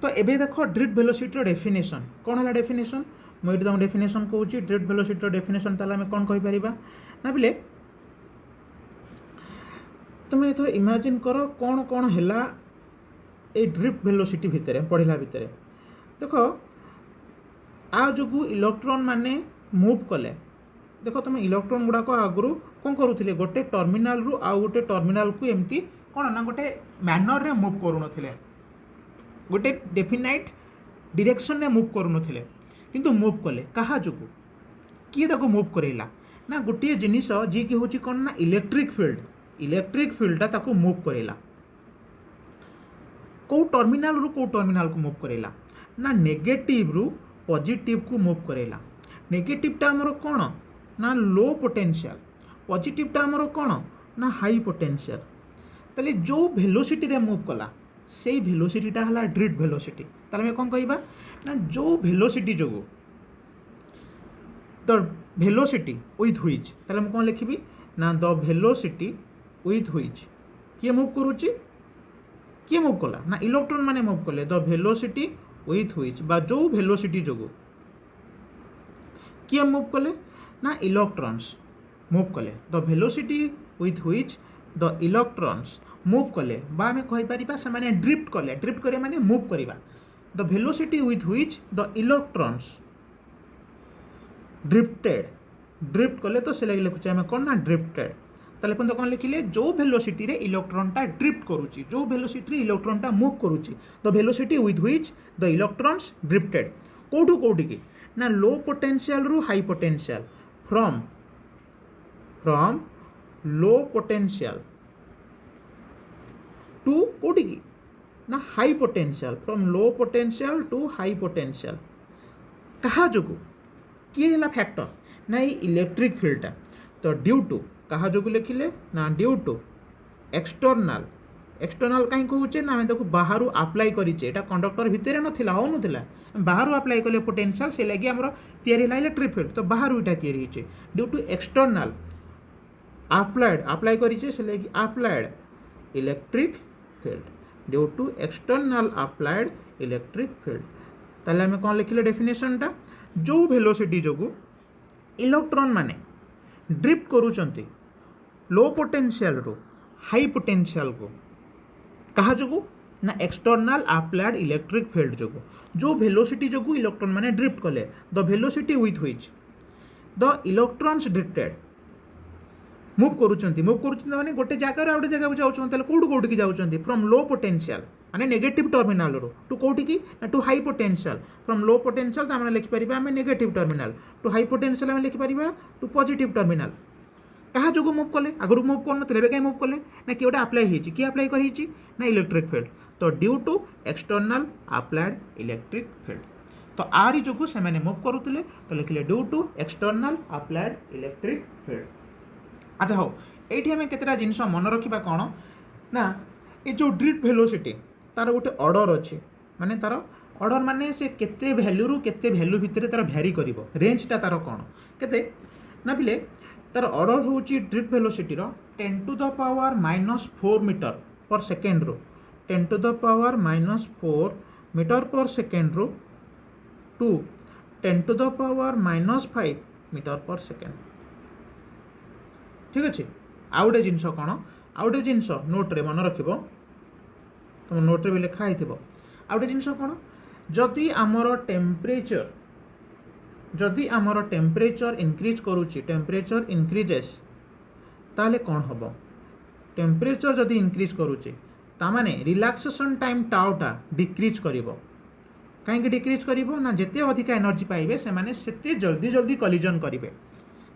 [SPEAKER 1] तो एबे देखो ड्रिफ्ट वेलोसिटी डेफिनेशन कौन है डेफिनेशन मुझे तुम डेफिनेशन कहूँ ड्रिफ्ट वेलोसिटी डेफिनेशन ताला आम कौन कहि परिबा ना पिले तुम एथर इमेजिन कर कौन कौन है ए ड्रिफ्ट वेलोसिटी भितर पढ़ला भितर देखो आ जो इलेक्ट्रॉन माने मूव कले देखो तुम इलेक्ट्रॉन गुड़ाक आगु कौन करुले गोटे टर्मिनाल रु आउ गोटे टर्मिनाल को एमती कौन ना गोटे मैनर रे मूव करुनथिले गोटे डेफिनाइट डायरेक्शन रे मूव करुनथिले किंतु मूव कले कहा जो किए ताको मूव करेला ना गोटे जिनिस जी कि होची कौन ना इलेक्ट्रिक फील्डटा ताको मूव करेला कौ टर्मिनाल को मूव करेला ना नेगेटिव रु पॉजिटिव को मूव करेला नेगेटिवटा हमर कौन ना लो पोटेंशियल पॉजिटिवटा हमर कौन ना हाई पोटेंशियल ताले जो वेलोसिटी रे मूव कला से वेलोसिटीटा हला ड्रिफ्ट वेलोसिटी ताले मैं कौन कहबा ना जो वेलोसिटी जो द वेलोसिटी विथ व्हिच ताले मैं कौन लिखिबी ना द वेलोसिटी विथ व्हिच किए मूव करूची किए मूव कला ना इलेक्ट्रॉन माने मूव कले द वेलोसिटी विथ व्हिच बा जो वेलोसिटी जो किए मूव कले ना इलेक्ट्रॉन्स मूव कले the velocity with which the electrons move कले बा आम कहीपर से मैंने ड्रिफ्ट कले ड्रिफ्ट करिया माने मूव करवा the velocity with which the electrons drifted drift कले तो से लगे लिखुचे आम कौन ना ड्रिफ्टेड ताले अपन कौन लिखिले जो वेलोसिटी रे इलेक्ट्रॉनटा ड्रिफ्ट करूची जो वेलोसिटी रे इलेक्ट्रॉनटा मूव करूची the velocity with which the electrons drifted कोठू कोठी की ना लो पोटेंशियल रु high potential from low potential to कोठी की ना high potential from low potential to high potential कहा जोगु किए है फैक्टर ना इलेक्ट्रिक फील्डटा तो ड्यू टू कहा जोगु लिखिले ना ड्यू टू एक्सटर्नाल एक्सटर्नाल कहीं कहूचे ना देखो बाहर अप्लाई करिचे एटा कंडक्टर भितर नथिला हो नथिला बाहर अप्लाई कले पोटेंशियल से लगी हमर तयारी ला इलेक्ट्रिक फील्ड तो बाहर इटा तयारी हिचे due to external applied apply करिचे से लगी applied electric field due to external applied electric field ताले हमें कौन लिखिले डेफिनेशनटा जो वेलोसिटी जोगु इलेक्ट्रॉन माने ड्रिफ्ट करूचंती लो पोटेंशियल रो हाई पोटेंशियल को कहा जोगु ना एक्सटर्नाल अप्लाइड इलेक्ट्रिक फील्ड जोगु जो वेलोसिटी जोगु इलेक्ट्रॉन माने ड्रिफ्ट कले the velocity with which the electrons drifted move करूचंती माने गोटे जगह गोटे जगह जाउछन ताले कोठी की जाउछंती फ्रॉम लो पोटेंशियल माने नेगेटिव टर्मिनल रो टू कोठी की ना to high potential from low potential त हमने लिखि परिबा हमें negative terminal to high potential हमें लिखि परिबा टू पॉजिटिव टर्मिनल कहा जोगु मूव कले आगु मूव करन तले कहीं मूव कले ना कि गोटे अप्लाई हिची कि अप्लाई कर हिची ना इलेक्ट्रिक फील्ड तो due to external applied electric field तो आरी जोगु से माने मूव करूतले तो लिखिले due to external applied electric field अच्छा हो ये आम केतटा जिनस मन रखा कौन ना ये जो ड्रिफ्ट वेलोसिटी तार गोटे ऑर्डर अच्छे माने तार ऑर्डर माने से केते वैल्यू रु केते वैल्यू भितर तार भैरी करिवो रेंजटा तार कौन केते ना पिले तार ऑर्डर होची ड्रिफ्ट वेलोसिटी रो 10 to the power -4 metre per second रो 10 to the power -4 metre per second रो two 10 to the power -5 metre per second ठीक अच्छे आउ गए जिनस कौन आउ गए जिनस नोट्रे मन रख तुम नोट्रे भी लिखाई थो आउ गए जिनस कौन जदि आमर टेम्परेचर इनक्रीज करुच्ची टेम्परेचर इनक्रीजेस ताले कौन हम टेम्परेचर जदि इनक्रीज करुचे तामाने रिलैक्सेशन टाइम टाउटा डिक्रीज करिवो कहीं डिक्रीज करिवो ना जिते अधिक एनर्जी पाइबे से माने सेते जल्दी जल्दी कलिजन करिवे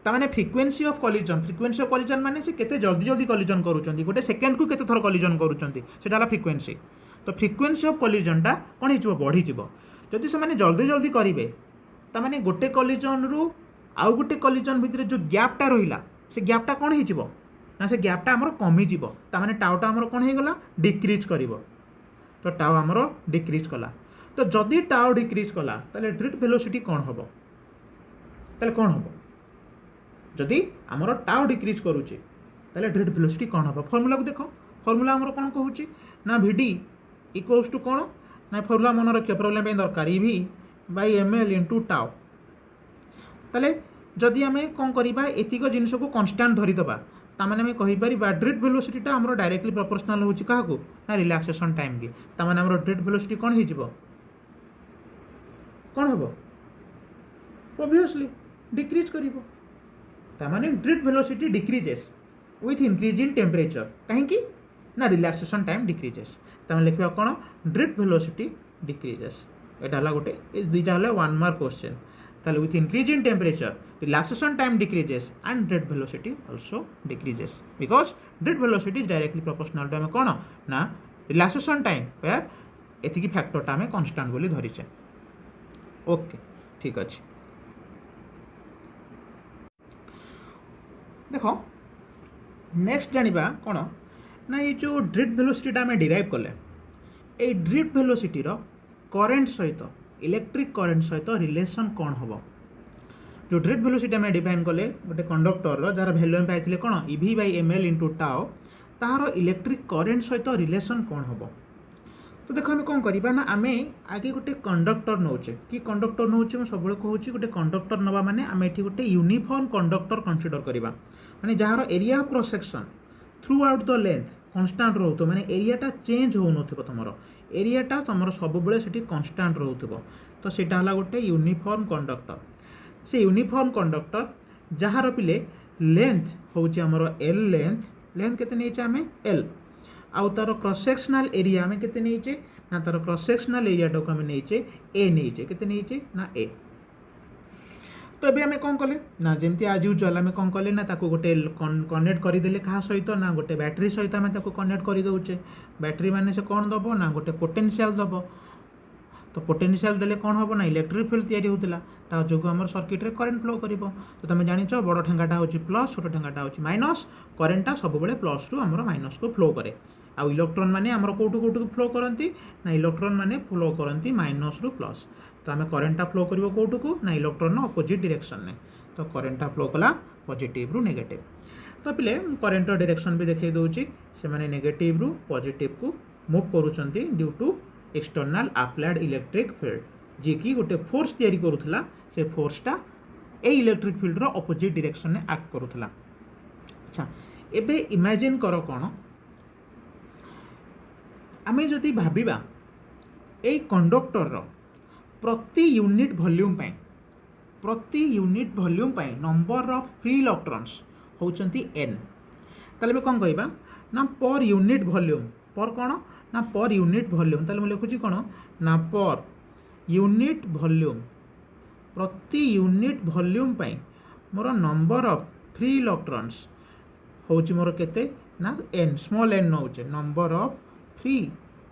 [SPEAKER 1] तामाने फ्रिक्वेन्सी ऑफ कलिजन माने से केते जल्दी जल्दी कलिजन करूचंती गोटे सेकेंड को केते थर कलिजन करूचंती सेटा ला फ्रिक्वेन्सी तो फ्रिक्वेन्सी ऑफ कलिजनटा कोन हिजो बढ़ी जिवो जदि से माने जल्दी जल्दी करिवे तामाने गोटे कलिजन रु आउ गोटे कलिजन भितर जो गैपटा रहिला से गैपटा कोन हिजिवो ना से गैपटा हमर कमी जिवो तामाने टाउटा हमर कोन हे गला डिक्रीज करिवो तो टाउ हमर डिक्रीज कला तो जदि टाउ डिक्रीज कला ताले ड्रिफ्ट वेलोसिटी कोन हबो ताले कोन हबो जदि आमर टाउ डिक्रीज करुचे ताले ड्रिफ्ट वेलोसिटी कौन हम फर्मूला को देख फर्मूला आमर कौन कहूँ ना भिडी इक्वल्स टू कौन ना फर्मूला मन रखिए प्रोब्लेम दरकार इवी बाई एम एल इंटू टाउ ताले जदि आम कौन करवा एतिक जिनस को कन्स्टांट धरीदबा तामाने आम कहीपर ड्रिफ्ट वेलोसिटीटा आमर डायरेक्टली प्रोपोर्शनल होची काहाकू ना रिलैक्सेशन टाइम की तामाने आमर ड्रिफ्ट वेलोसिटी कौन हो कौन हम ऑब्वियसली डिक्रीज करिवो तामाने drift velocity decreases with increase in temperature कहीं ना रिलैक्सेशन टाइम डिक्रीजेस तामाने लिखा कौन ड्रिफ्ट वेलोसिटी डिक्रीजेस यहाँ गोटे ये दुईटा है 1 मार्क क्वेश्चन ताले with increase in temperature relaxation time decreases and drift velocity also decreases because drift velocity is directly proportional to आम कौन ना रिलैक्सेशन टाइम वेयर एतिकी फैक्टरटा आम कन्स्टांट बोली धरीचे ओके ठीक अच्छे देख नेक्स्ट जानिबा कौन ना ये जो ड्रिफ्ट वेलोसिटी आम डिराइव कले ये ड्रिफ्ट वेलोसिटी करेन्ट सहित इलेक्ट्रिक करेन्ट सहित रिलेशन कौन हम जो ड्रिफ्ट वेलोसिटी आम डिफाइन कले गोटे कंडक्टर जार भैल्यू आम पाई कौन इवी बाई एम एल इंटू टाओ तार इलेक्ट्रिक करेन्ट सहित रिलेशन कौन हम तो तो देख आम कौन करवा ना आम आगे गोटे कंडक्टर नौचे कि कंडक्टर नौचे मुझे सब कहूँ गोटे कंडक्टर नवा माने आम ये गोटे यूनिफॉर्म कंडक्टर कंसीडर करवा माने जार area of cross section throughout the length constant रोथो माने एरियाटा चेंज हो तुम एरियाटा तुम सब से कन्स्टाट रोथो तो सीटा है गोटे यूनिफॉर्म कंडक्टर से यूनिफॉर्म कंडक्टर जार पिले लेंथ हूँ आमर एल लेंथ केते नहीं आम एल आउ तार क्रॉस सेक्शनल एरिया आम केते नहीं ना तार क्रॉस सेक्शनल एरियाटा को आम नहीं ए नहीं केते नहीं ना ए तो ये आम कौन कले ना जमी आज यूजुआल आम कौन कले ना गोटे कनेक्ट करदे क्या सहित ना गोटे बैटेरी सहित आम कनेक्ट कर दौचे बैटेरी माने से कौन दब ना गोटे पोटेंशियल दब तो पोटेंशियल देले कौन हम ना इलेक्ट्रिक फील्ड तैयारी होता जो आम सर्किट रे करंट फ्लो कर तो तुम जानिच बड़ ठेंगाटा हूँ प्लस छोट ठेंगाटा हूँ माइनस करेन्टा सब प्लस टू आम माइनस को फ्लो करे आउ इलेक्ट्रॉन माने आमर कोटू कोटू फ्लो करती ना इलेक्ट्रॉन माने फ्लो करती माइनस रु प्लस तो आम करेन्टा फ्लो कर कोटू को ना इलेक्ट्रॉन अपोजिट डायरेक्शन ने तो करेन्टा फ्लो कला पॉजिटिव रु नेगेटिव तो पिले करेन्ट डायरेक्शन भी देखा दूसरी से माने नेगेटिव रु पॉजिटिव को मूव करुँच due to external applied electric field जी कि गोटे फोर्स तैयारी करूला से फोर्सटा ए इलेक्ट्रिक फील्ड रो अपोजिट डायरेक्शन में एक्ट करूला। अच्छा एबे इमेजिन कर कौन आम जदि भाविबा ए कंडक्टर रो प्रति unit volume number of free electrons होचंती n ताले कौन कहबा ना पर यूनिट वॉल्यूम पर कौन ना पर यूनिट वॉल्यूम ताले लिखुची कौन ना पर यूनिट वॉल्यूम प्रति यूनिट वॉल्यूम मोर नंबर ऑफ फ्री इलेक्ट्रॉन्स होची मोर केते ना n स्मॉल n नौचे नंबर ऑफ फ्री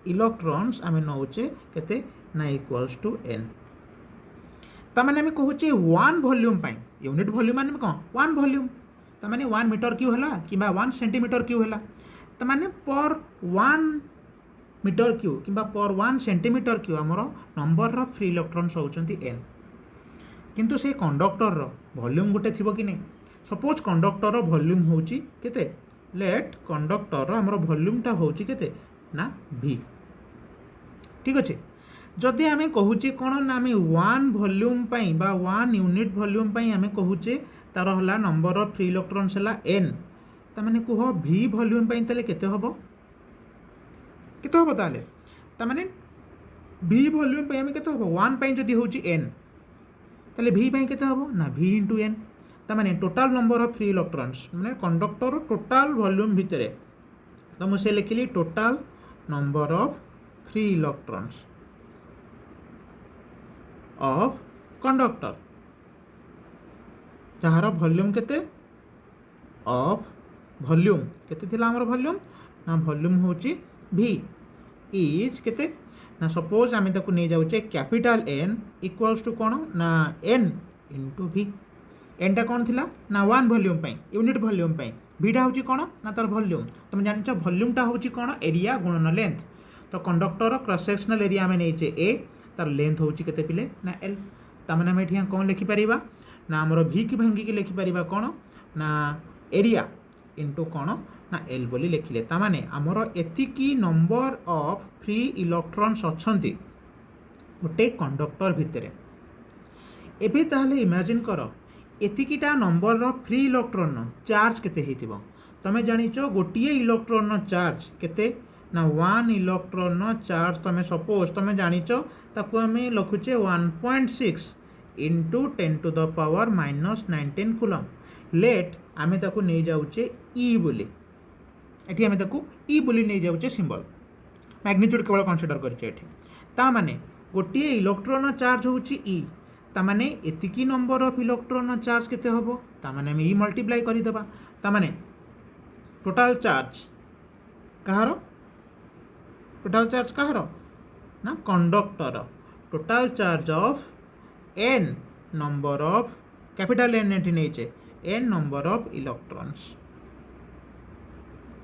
[SPEAKER 1] इलेक्ट्रॉन्स आम नौचे केते ना इक्वल्स टू n तमाने आम कहूचे वन वॉल्यूम यूनिट वॉल्यूम माने कौन वन वॉल्यूम तमाने 1 मीटर क्यू है कि 1 सेंटीमीटर क्यू है तमाने पर 1 मीटर क्यू कि पर 1 सेंटीमीटर क्यू आमर नंबर ऑफ फ्री इलेक्ट्रॉन्स होचंती n किंतु से कंडक्टर रो वॉल्यूम गोटे थिबो कि नहीं सपोज कंडक्टर रो वॉल्यूम होची केते लेट कंडक्टर रो आमर वॉल्यूमटा होची केते ना v ठीक अच्छे जदि आम कहूचे कौन ना आम 1 वॉल्यूम बा 1 यूनिट वॉल्यूम आम कहूचे तार हला नंबर ऑफ फ्री इलेक्ट्रॉन्स हला n तमाने कह v वॉल्यूम ताले केते हबो केते हबो ताले तमाने v वॉल्यूम आम केते हबो 1 जदि होची n ताले v केते हबो ना v इंटू n तमाने total number of free electrons माने कंडक्टर टोटल वॉल्यूम भितरे तो मुझे लिखिली total number of free electrons of conductor जार वॉल्यूम केते ऑफ वॉल्यूम केते थिला हमर वॉल्यूम ना वॉल्यूम होची v इज केते ना सपोज आम ताको नहीं जाऊे कैपिटल N इक्वल्स टू कौन ना n इंटू v n टा कौन थिला ना 1 वॉल्यूम यूनिट वॉल्यूम vटा होची कौन ना तार वॉल्यूम तुम जानिच वॉल्यूमटा होची कौन एरिया गुणन लेंथ तो कंडक्टर क्रॉस सेक्शनल एरिया आम नहीं ए तार लेंथ होची केते पिले ना l तमने आम एठी कौन लिखि परिबा ना आमर v की भांगिकी लिखिपर कौन ना एरिया इंटू कौन ना एल बोली लिखिले तामाने आमर एतिकी नंबर ऑफ फ्री इलेक्ट्रॉन्स अच्छंती गोटे कंडक्टर भितरे एबे ताहले इमेजिन कर एतिकीटा number of free electron charge केते हेतिबो तमे जानिच गोटिए इलेक्ट्रॉन चार्ज केते ना 1 इलेक्ट्रॉन चार्ज तमे सपोज तमे जानिच ताकू आमे लखुचे 1.6 into 10 to the power -19 coulomb let आमे ताकू नहीं जाऊचे ई बोली एठी आमे ताकू ई बोली नहीं जाऊचे सिंबल मैग्नीट्यूड केवल कंसीडर करछे एठी ता माने गोटिए इलेक्ट्रॉन चार्ज होची ई ता माने एतिकी नंबर ऑफ इलेक्ट्रॉन चार्ज केते होबो ता माने हम ई मल्टीप्लाई करि देबा ता माने टोटल चार्ज कहारो ना conductor total charge of n number of capital N एठी नेचे n नंबर ऑफ इलेक्ट्रॉन्स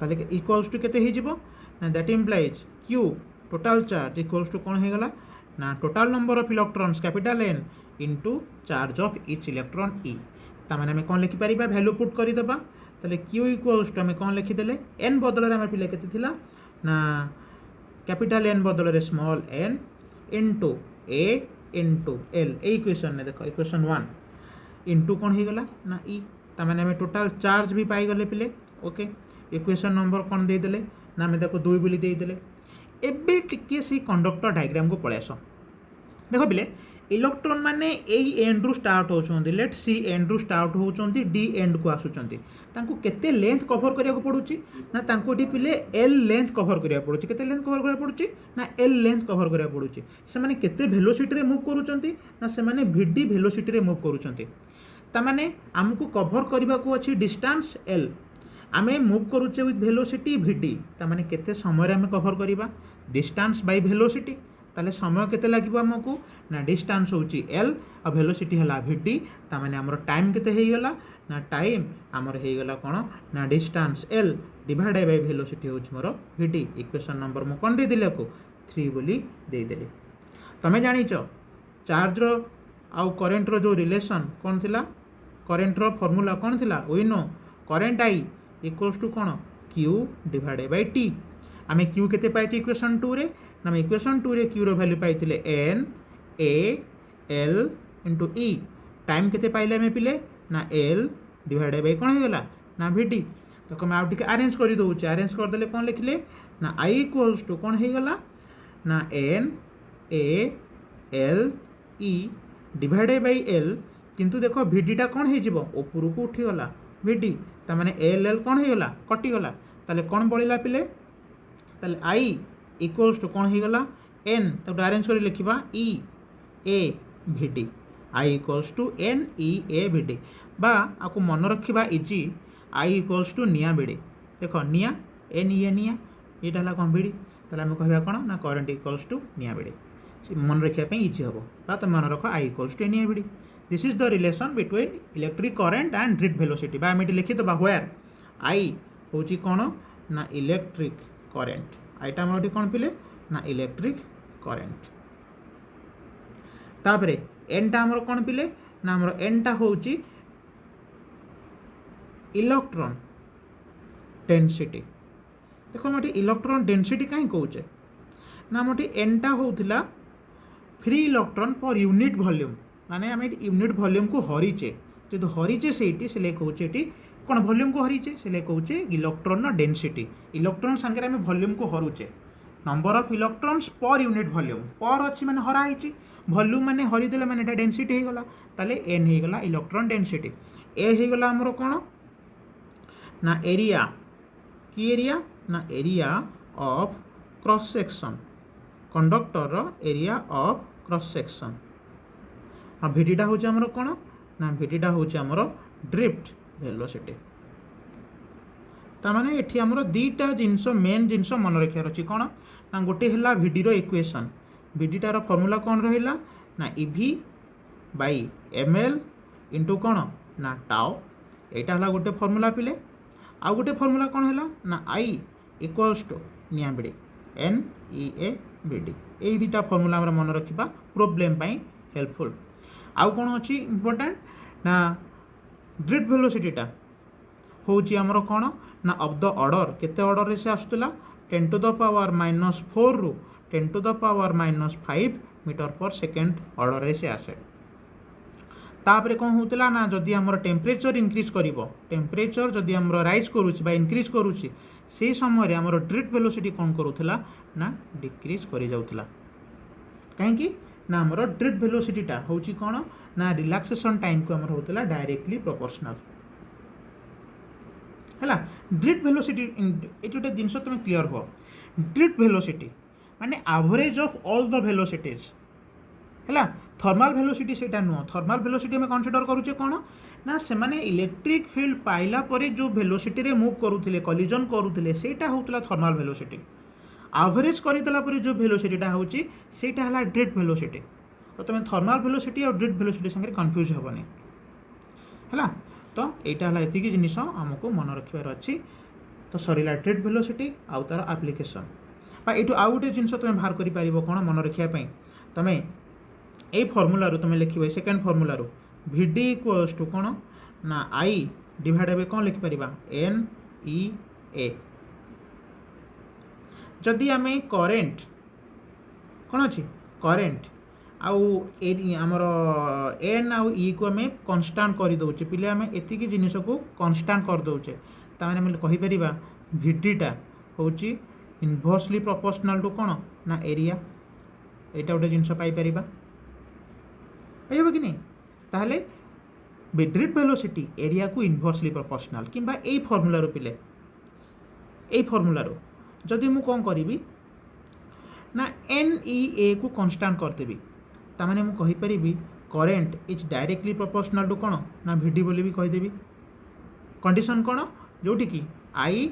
[SPEAKER 1] ताले इक्वल्स टू केते हे जिवो ना that implies q total charge equals to कोन हे गला ना total number of electrons capital N into charge of each electron e ता माने हम कोन लिखि परिबा वैल्यू पुट करि देबा ताले q इक्वल्स टू हम कोन लिखि देले n बदल रे हम पिले केते थिला ना कैपिटल एन बदल स्मॉल एन इंटू ए इंटू एल इक्वेशन ने देख इक्वेशन 1 इंटू कौन हो गला ना ई ताने आम टोटाल चार्ज भी पाईगले पिले ओके इक्वेशन नंबर कौन देदेले ना आम देखो 2 बोली देदेले एबे टिके सी कंडक्टर डायग्राम को पळै आस देखो पिले इलेक्ट्रॉन माने एई एंड रु स्टार्ट होचोंती लेट सी एंड रु स्टार्ट होचोंती डी एंड को आसुचोंती तांको केते लेंथ कवर करिया को पडुची ना तांको डी पिले एल लेंथ कवर करिया पडुची केते लेंथ कवर करिया पडुची ना एल लेंथ कवर करिया पडुची से माने केते वेलोसिटी रे मूव करूचोंती ना से माने vd वेलोसिटी रे मूव करूचोंती ता माने हमको कवर करबा को अछि डिस्टेंस एल आमे मूव करूचे विथ वेलोसिटी vd ता माने केते समय रे हमें कवर करिबा डिस्टेंस बाय वेलोसिटी ताले समय केते लागिबो हमकु ना डिस्टेंस होची एल आ वेलोसिटी हला vd ता माने हमर टाइम केते हेई गला ना टाइम हमर हेई गला कोन ना distance L divide by velocity होची मोर vd इक्वेशन नंबर मो कोन दे दिले को 3 बोली दे देले तमे जानि छ चार्ज रो आ करंट रो जो रिलेशन कोन थिला करंट रो फार्मूला कोन थिला we know current I equals to कोन q डिवाइड बाय t आमे q केते पाइछि इक्वेशन 2 रे ना इक्वेशन 2 रे q रो वैल्यू पाइथिले n a l into e time केते पाइले हमें पिले ना l डिवाइड बाय कोन हो गला ना vd तो कम आउ टिके अरेंज करि दउ छ अरेंज कर देले कोन लिखले ना i इक्वल्स टू कोन हो गला ना n a l e divide by l किंतु देखो vd टा कोन हे जिवो ऊपर को उठी गला vd ता माने l l कोन हो गला कटि गला ताले कोन बळिला पिले ताले i इक्वल्स टू कौन हो गला एन तब अरेंज कर लिखा E A V D I equals to N E A V D बा आपको मन रखा इजी आई इक्वल्स टू निया बिड़ी देख निया एन ई ए निया यहाँ कौन बिड़ी ताले आम कह कौन ना करंट इक्वल्स टू निया बिड़ी मन रखापी इजी हम बा तुम मन रख आई इक्वल्स टू ए निया bidi this is the relation between electric current and drift velocity बा आम लिखिदबा व्हेयर आई हूँ कौन ना इलेक्ट्रिक करंट आईटा हमारे कौन पिले ना इलेक्ट्रिक करंट तापरे एन टा हमर कौन पिले ना हमर एन टा होची इलेक्ट्रॉन डेंसिटी देखो मोटी इलेक्ट्रॉन डेंसिटी कहीं कहूचे ना मोटी एन टा होउथिला free electron per unit volume माने आम यूनिट वॉल्यूम को हरीचे जो हरीचे से ले कहूचे कौन वॉल्यूम को हरीचे से कहूचे इलेक्ट्रॉन डेंसिटी इलेक्ट्रॉन सांगे आम वॉल्यूम को हरूचे number of electrons per unit volume पर अच्छी माने हराई वॉल्यूम माने हरीदेले माने एटा डेंसिटी हो गला ताले एन हो गला इलेक्ट्रॉन डेंसिटी ए हो गला हमरो कौन ना एरिया की एरिया ना area of cross section conductor रो एरिया ऑफ क्रॉस सेक्शन हाँ भिडीटा हूँ हमरो कौन ना भिडीटा हूँ हमरो ड्रिफ्ट वेलोसिटी तामाने एठी हमरो दीटा जिनसो मेन जिनसो मन रखियार अछि कोन ना गोटे हला vd रो इक्वेशन vd टार फार्मूला कोन रहिला ना ev बाय ml इनटू कोन ना टाउ एटा हला गोटे फार्मूला पिले आ गोटे फार्मूला कोन हला ना i इक्वल्स टू निया बिडी n e a bd ए दीटा फार्मूला हमरा मन रखिबा प्रॉब्लम पई हेल्पफुल आ कोन अछि इंपोर्टेंट ना ड्रिफ्ट वेलोसिटी टा होची हमरो कोन ना ऑफ द ऑर्डर केते ऑर्डर रे से आस्तला 10 टू द पावर -4 रु 10 टू द पावर -5 मीटर पर सेकंड ऑर्डर रे से आसे तापरे कोन होतला ना जदी हमर टेम्परेचर इंक्रीज करिवो टेम्परेचर जदी हमर राइज करूची बा इंक्रीज करूची से समय रे हमर ड्रिफ्ट वेलोसिटी कोन करूथला ना डिक्रीज करि जाउथला काहे कि ना हमर ड्रिफ्ट वेलोसिटी टा होची कोन ना रिलैक्सेशन टाइम को हमर होतला डायरेक्टली प्रोपोर्शनल है ड्रिफ्ट वेलोसिटी ये गोटे जिन तुम क्लीयर हो ड्रिफ्ट वेलोसिटी माने average of all the velocities है थर्माल वेलोसिटी सेटा नुह थर्माल वेलोसिटी में कनसीडर करूचे कौन ना से माने इलेक्ट्रिक फील्ड पाइला परे जो वेलोसिटी रे मूव करूथिले कलिजन करूथिले सेटा होतला थर्माल वेलोसिटी एवरेज करदेला परे जो वेलोसिटीटा होची सेटा हला ड्रिफ्ट वेलोसिटी तो तुम थर्माल वेलोसिटी और ड्रिफ्ट वेलोसिटी संगे कंफ्यूज हेबनी है तो यहाँ है ये जिनिस आमको मन रखार अच्छी तो सरला ड्रिफ्ट वेलोसिटी आउ तार एप्लिकेशन ये आउ गोटे जिन तुम बाहर कर कौन मन रखापी तुम ये फर्मूला तुम लिख second formula vd equals to कौन ना i डिवाइड बाय कौन लिखिपर n e a जदि आम करेन्ट कौन अच्छी करेन्ट आउ आमर एन आउ ई को आम कन्स्टांट कर दौचे पिले आम एतिकी जिनिस को कन्स्टांट कर दौचे ताने आम कहीपर भिडीटा हूँ इनभर्सली प्रोपोर्शनल टू कौन ना एरिया यहाँ गोटे जिनस पाइपर कि नहीं ताहले बेडरिड वेलोसिटी एरिया को इनभर्सली प्रोपोर्शनल किंबा ए फर्मुला पिले ए फर्मुला जदि मु कौन करी ना एन ई ए को कन्स्टांट करदेवी ताने मु कहीपर current is directly proportional to कौन ना भिडी बोली भी कहीदेवी कंडीशन कौन जोटी कि आई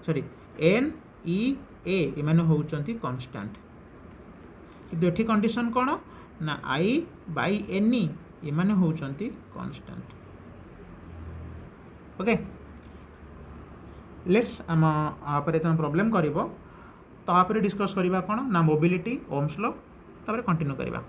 [SPEAKER 1] सॉरी एन ई ए माने होउचंती कांस्टेंट किंतु एठी कंडीशन कौन ना आई बाई एन ई ये माने होउचंती कांस्टेंट ओके लेट्स आम आपरे तुम प्रॉब्लम करिवो तो आपरे डिस्कस करिवा कौन ना मोबिलिटी ओम्स लॉ तापर कंटिन्यू करिवा